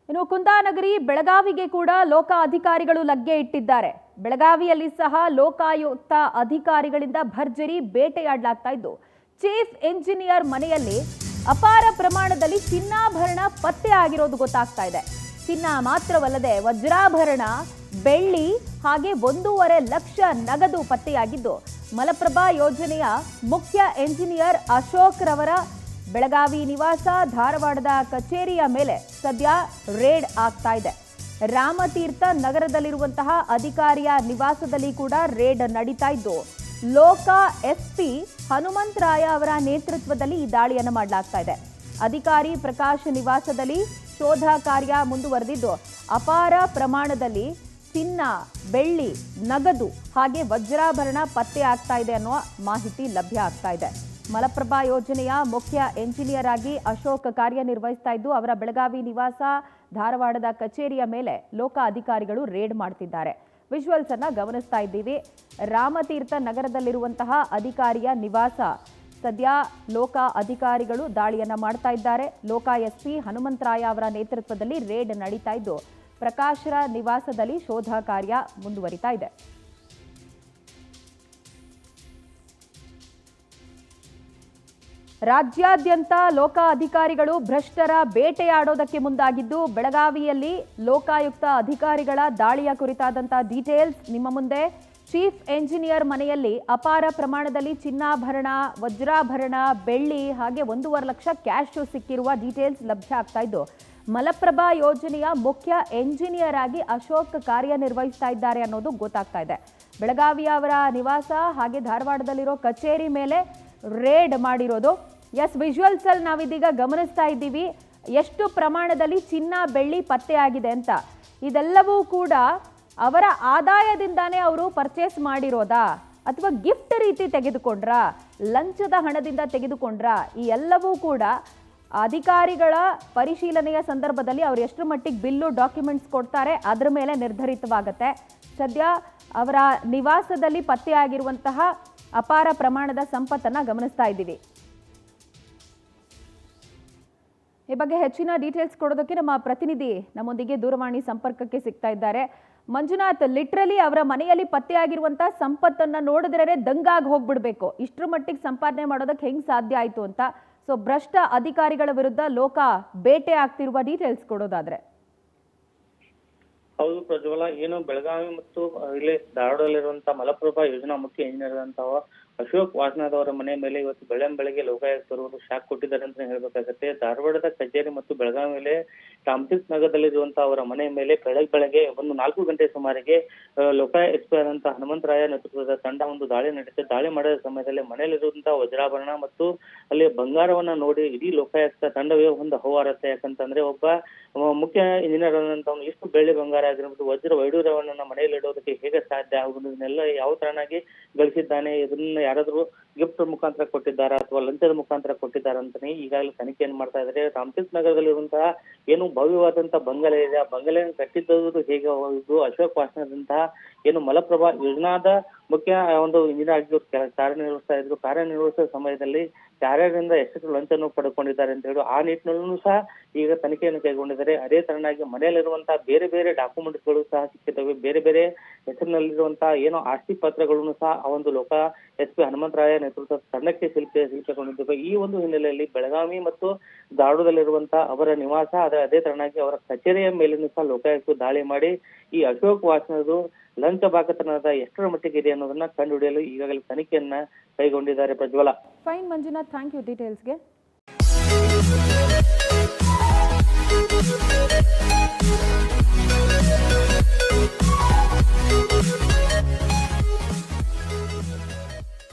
ಇನ್ನು ಕುಂದಾನಗರಿ ಬೆಳಗಾವಿಗೆ ಕೂಡ ಲೋಕ ಅಧಿಕಾರಿಗಳು ಲಗ್ಗೆ ಇಟ್ಟಿದ್ದಾರೆ. ಬೆಳಗಾವಿಯಲ್ಲಿ ಸಹ ಲೋಕಾಯುಕ್ತ ಅಧಿಕಾರಿಗಳಿಂದ ಭರ್ಜರಿ ಬೇಟೆಯಾಡಲಾಗ್ತಾ ಇದ್ದು, ಚೀಫ್ ಎಂಜಿನಿಯರ್ ಮನೆಯಲ್ಲಿ ಅಪಾರ ಪ್ರಮಾಣದಲ್ಲಿ ಚಿನ್ನಾಭರಣ ಪತ್ತೆ ಆಗಿರೋದು ಗೊತ್ತಾಗ್ತಾ ಇದೆ. ಚಿನ್ನ ಮಾತ್ರವಲ್ಲದೆ ವಜ್ರಾಭರಣ, ಬೆಳ್ಳಿ ಹಾಗೆ 1.5 ಲಕ್ಷ ನಗದು ಪತ್ತೆಯಾಗಿದ್ದು, ಮಲಪ್ರಭಾ ಯೋಜನೆಯ ಮುಖ್ಯ ಎಂಜಿನಿಯರ್ ಅಶೋಕ್ ರವರ ಬೆಳಗಾವಿ ನಿವಾಸ, ಧಾರವಾಡದ ಕಚೇರಿಯ ಮೇಲೆ ಸದ್ಯ ರೇಡ್ ಆಗ್ತಾ ಇದೆ. ರಾಮತೀರ್ಥ ನಗರದಲ್ಲಿರುವಂತಹ ಅಧಿಕಾರಿಯ ನಿವಾಸದಲ್ಲಿ ಕೂಡ ರೇಡ್ ನಡೀತಾ ಇದ್ದು, ಲೋಕ ಎಸ್ಪಿ ಹನುಮಂತರಾಯ ಅವರ ನೇತೃತ್ವದಲ್ಲಿ ಈ ದಾಳಿಯನ್ನು ಮಾಡಲಾಗ್ತಾ ಇದೆ. ಅಧಿಕಾರಿ ಪ್ರಕಾಶ್ ನಿವಾಸದಲ್ಲಿ ಶೋಧ ಕಾರ್ಯ ಮುಂದುವರೆದಿದ್ದು, ಅಪಾರ ಪ್ರಮಾಣದಲ್ಲಿ ಚಿನ್ನ, ಬೆಳ್ಳಿ, ನಗದು ಹಾಗೆ ವಜ್ರಾಭರಣ ಪತ್ತೆ ಆಗ್ತಾ ಇದೆ ಅನ್ನೋ ಮಾಹಿತಿ ಲಭ್ಯ ಆಗ್ತಾ ಇದೆ. ಮಲಪ್ರಭಾ ಯೋಜನೆಯ ಮುಖ್ಯ ಎಂಜಿನಿಯರ್ ಆಗಿ ಅಶೋಕ್ ಕಾರ್ಯನಿರ್ವಹಿಸ್ತಾ ಇದ್ದು, ಅವರ ಬೆಳಗಾವಿ ನಿವಾಸ, ಧಾರವಾಡದ ಕಚೇರಿಯ ಮೇಲೆ ಲೋಕ ಅಧಿಕಾರಿಗಳು ರೇಡ್ ಮಾಡ್ತಿದ್ದಾರೆ. ವಿಜುವಲ್ಸ್ ಅನ್ನ ಗಮನಿಸ್ತಾ ಇದ್ದೀವಿ. ರಾಮತೀರ್ಥ ನಗರದಲ್ಲಿರುವಂತಹ ಅಧಿಕಾರಿಯ ನಿವಾಸ, ಸದ್ಯ ಲೋಕ ಅಧಿಕಾರಿಗಳು ದಾಳಿಯನ್ನ ಮಾಡ್ತಾ ಇದ್ದಾರೆ. ಲೋಕ ಎಸ್ಪಿ ಹನುಮಂತರಾಯ ಅವರ ನೇತೃತ್ವದಲ್ಲಿ ರೇಡ್ ನಡೀತಾ ಇದ್ದು, ಪ್ರಕಾಶ್ರ ನಿವಾಸದಲ್ಲಿ ಶೋಧ ಕಾರ್ಯ ಮುಂದುವರಿತಾ ಇದೆ. ರಾಜ್ಯಾದ್ಯಂತ ಲೋಕ ಅಧಿಕಾರಿಗಳು ಭ್ರಷ್ಟರ ಬೇಟೆಯಾಡೋದಕ್ಕೆ ಮುಂದಾಗಿದ್ದು, ಬೆಳಗಾವಿಯಲ್ಲಿ ಲೋಕಾಯುಕ್ತ ಅಧಿಕಾರಿಗಳ ದಾಳಿಯ ಕುರಿತಾದಂತಹ ಡೀಟೇಲ್ಸ್ ನಿಮ್ಮ ಮುಂದೆ. ಚೀಫ್ ಎಂಜಿನಿಯರ್ ಮನೆಯಲ್ಲಿ ಅಪಾರ ಪ್ರಮಾಣದಲ್ಲಿ ಚಿನ್ನಾಭರಣ, ವಜ್ರಾಭರಣ, ಬೆಳ್ಳಿ ಹಾಗೆ 1.5 ಲಕ್ಷ ಕ್ಯಾಶ್ ಸಿಕ್ಕಿರುವ ಡೀಟೇಲ್ಸ್ ಲಭ್ಯ ಆಗ್ತಾ ಇದ್ದು, ಮಲಪ್ರಭಾ ಯೋಜನೆಯ ಮುಖ್ಯ ಎಂಜಿನಿಯರ್ ಆಗಿ ಅಶೋಕ್ ಕಾರ್ಯನಿರ್ವಹಿಸ್ತಾ ಇದ್ದಾರೆ ಅನ್ನೋದು ಗೊತ್ತಾಗ್ತಾ ಇದೆ. ಬೆಳಗಾವಿಯ ಅವರ ನಿವಾಸ ಹಾಗೆ ಧಾರವಾಡದಲ್ಲಿರೋ ಕಚೇರಿ ಮೇಲೆ ರೇಡ್ ಮಾಡಿರೋದು. ಎಸ್, ವಿಜುವಲ್ಸ್ ಅಲ್ಲಿ ನಾವಿದೀಗ ಗಮನಿಸ್ತಾ ಇದ್ದೀವಿ ಎಷ್ಟು ಪ್ರಮಾಣದಲ್ಲಿ ಚಿನ್ನ, ಬೆಳ್ಳಿ ಪತ್ತೆ ಆಗಿದೆ ಅಂತ. ಇದೆಲ್ಲವೂ ಕೂಡ ಅವರ ಆದಾಯದಿಂದಾನೇ ಅವರು ಪರ್ಚೇಸ್ ಮಾಡಿರೋದಾ ಅಥವಾ ಗಿಫ್ಟ್ ರೀತಿ ತೆಗೆದುಕೊಂಡ್ರಾ, ಲಂಚದ ಹಣದಿಂದ ತೆಗೆದುಕೊಂಡ್ರಾ? ಈ ಎಲ್ಲವೂ ಕೂಡ ಅಧಿಕಾರಿಗಳ ಪರಿಶೀಲನೆಯ ಸಂದರ್ಭದಲ್ಲಿ ಅವರು ಎಷ್ಟು ಮಟ್ಟಿಗೆ ಬಿಲ್ಲು, ಡಾಕ್ಯುಮೆಂಟ್ಸ್ ಕೊಡ್ತಾರೆ ಅದರ ಮೇಲೆ ನಿರ್ಧರಿತವಾಗುತ್ತೆ. ಸದ್ಯ ಅವರ ನಿವಾಸದಲ್ಲಿ ಪತ್ತೆಯಾಗಿರುವಂತಹ ಅಪಾರ ಪ್ರಮಾಣದ ಸಂಪತ್ತನ್ನ ಗಮನಿಸ್ತಾ ಇದ್ದೀವಿ. ಈ ಬಗ್ಗೆ ಹೆಚ್ಚಿನ ಡೀಟೇಲ್ಸ್ ಕೊಡೋದಕ್ಕೆ ನಮ್ಮ ಪ್ರತಿನಿಧಿ ನಮ್ಮೊಂದಿಗೆ ದೂರವಾಣಿ ಸಂಪರ್ಕಕ್ಕೆ ಸಿಗ್ತಾ ಇದ್ದಾರೆ. ಮಂಜುನಾಥ್, ಲಿಟ್ರಲಿ ಅವರ ಮನೆಯಲ್ಲಿ ಪತ್ತೆಯಾಗಿರುವಂತಹ ಸಂಪತ್ತನ್ನ ನೋಡಿದ್ರೆ ದಂಗಾಗಿ ಹೋಗ್ಬಿಡ್ಬೇಕು. ಇಷ್ಟರ ಮಟ್ಟಿಗೆ ಸಂಪಾದನೆ ಮಾಡೋದಕ್ಕೆ ಹೆಂಗ್ ಸಾಧ್ಯ ಆಯ್ತು ಅಂತ. ಸೊ ಭ್ರಷ್ಟ ಅಧಿಕಾರಿಗಳ ವಿರುದ್ಧ ಲೋಕ ಬೇಟೆ ಆಗ್ತಿರುವ ಡೀಟೇಲ್ಸ್ ಕೊಡೋದಾದ್ರೆ. ಹೌದು ಪ್ರಜ್ವಲ, ಏನು ಬೆಳಗಾವಿ ಮತ್ತು ಇಲ್ಲಿ ಧಾರವಾಡದಲ್ಲಿರುವಂತಹ ಮಲಪ್ರಭಾ ಯೋಜನಾ ಮುಖ್ಯ ಇಂಜಿನಿಯರ್ ಅಂತಹ ಅಶೋಕ್ ವಾಸನಾದವರ ಮನೆ ಮೇಲೆ ಇವತ್ತು ಬೆಳಗ್ಗೆ ಲೋಕಾಯುಕ್ತರು ಶಾಕ್ ಕೊಟ್ಟಿದ್ದಾರೆ ಅಂತ ಹೇಳ್ಬೇಕಾಗತ್ತೆ. ಧಾರವಾಡದ ಕಚೇರಿ ಮತ್ತು ಬೆಳಗಾವಿ ಮೇಲೆ ರಾಮತೀರ್ಥ ನಗರದಲ್ಲಿರುವಂತಹ ಅವರ ಮನೆ ಮೇಲೆ ಬೆಳಗ್ಗೆ 4 ಗಂಟೆ ಸುಮಾರಿಗೆ ಲೋಕಾಯುಕ್ತ ಎಸ್ಪಿ ಆದಂತಹ ಹನುಮಂತರಾಯ ನೇತೃತ್ವದ ತಂಡ ಒಂದು ದಾಳಿ ನಡೆಸಿದೆ. ದಾಳಿ ಮಾಡಿದ ಸಮಯದಲ್ಲಿ ಮನೆಯಲ್ಲಿರುವಂತಹ ವಜ್ರಾಭರಣ ಮತ್ತು ಅಲ್ಲಿ ಬಂಗಾರವನ್ನ ನೋಡಿ ಇಡೀ ಲೋಕಾಯುಕ್ತ ತಂಡವೇ ಒಂದು ಹೌಹಾರತ್ತೆ. ಯಾಕಂತಂದ್ರೆ ಒಬ್ಬ ಮುಖ್ಯ ಇಂಜಿನಿಯರ್ ಆದಂತವನು ಎಷ್ಟು ಬೆಳ್ಳಿ, ಬಂಗಾರ ಆಗಿರ್ಬೋದು, ವಜ್ರ ವೈಡೂರ್ಯವನ್ನ ಮನೆಯಲ್ಲಿ ಇಡೋದಕ್ಕೆ ಹೇಗೆ ಸಾಧ್ಯ ಆಗುವುದು, ಇದನ್ನೆಲ್ಲ ಯಾವ ತರನಾಗಿ ಗಳಿಸಿದ್ದಾನೆ, ಇದನ್ನ ಯಾರಾದ್ರೂ ಗಿಫ್ಟ್ ಮುಖಾಂತರ ಕೊಟ್ಟಿದ್ದಾರಾ ಅಥವಾ ಲಂಚದ ಮುಖಾಂತರ ಕೊಟ್ಟಿದ್ದಾರಾ ಅಂತಾನೆ ಈಗಾಗಲೇ ತನಿಖೆಯನ್ನು ಮಾಡ್ತಾ ಇದ್ದಾರೆ. ರಾಮತೀರ್ಥ ನಗರದಲ್ಲಿರುವಂತಹ ಏನು ಭವ್ಯವಾದಂತಹ ಬಂಗಲೆ ಇದೆ, ಆ ಬಂಗಲೆಯನ್ನು ಕಟ್ಟಿದ್ದು ಹೇಗೆ ಇದು ಅಶೋಕ್ ವಾಸನದಂತಹ ಏನು ಮಲಪ್ರಭಾ ಯೋಜನಾದ ಮುಖ್ಯ ಒಂದು ಇಂಜಿನಿಯರ್ ಆಗಿ ಕಾರ್ಯನಿರ್ವಹಿಸಿದ ಸಮಯದಲ್ಲಿ ಯಾರ್ಯಾರಿಂದ ಎಷ್ಟು ಲಂಚನ್ನು ಪಡ್ಕೊಂಡಿದ್ದಾರೆ ಅಂತ ಹೇಳಿ ಆ ನಿಟ್ಟಿನಲ್ಲೂ ಸಹ ಈಗ ತನಿಖೆಯನ್ನು ಕೈಗೊಂಡಿದ್ದಾರೆ. ಅದೇ ತರನಾಗಿ ಮನೆಯಲ್ಲಿರುವಂತಹ ಬೇರೆ ಬೇರೆ ಡಾಕ್ಯುಮೆಂಟ್ಸ್ಗಳು ಸಹ ಸಿಕ್ಕಿದ್ದಾವೆ. ಬೇರೆ ಬೇರೆ ಹೆಸರಿನಲ್ಲಿರುವಂತಹ ಏನೋ ಆಸ್ತಿ ಪತ್ರಗಳನ್ನು ಸಹ ಆ ಒಂದು ಲೋಕ ಎಸ್ಪಿ ಹನುಮಂತರಾಯ ನೇತೃತ್ವದ ತಂಡಕ್ಕೆ ಸಿಲುಕಿಕೊಂಡಿದ್ದಾವೆ. ಈ ಒಂದು ಹಿನ್ನೆಲೆಯಲ್ಲಿ ಬೆಳಗಾವಿ ಮತ್ತು ಧಾರವಾಡದಲ್ಲಿರುವಂತಹ ಅವರ ನಿವಾಸ, ಅದೇ ತರನಾಗಿ ಅವರ ಕಚೇರಿಯ ಮೇಲೂ ಸಹ ಲೋಕಾಯುಕ್ತ ದಾಳಿ ಮಾಡಿ ಈ ಅಶೋಕ್ ವಾಸನದು ಲಂಚ ಬಾಕತನದ ಎಷ್ಟರ ಮಟ್ಟಿಗೆ ಇದೆ ಅನ್ನೋದನ್ನ ಕಂಡುಹಿಡಿಯಲು ಈಗಾಗಲೇ ತನಿಖೆಯನ್ನ ಕೈಗೊಂಡಿದ್ದಾರೆ. Prajwal. Fine Manjunath, thank you ಡೀಟೇಲ್ಸ್ಗೆ.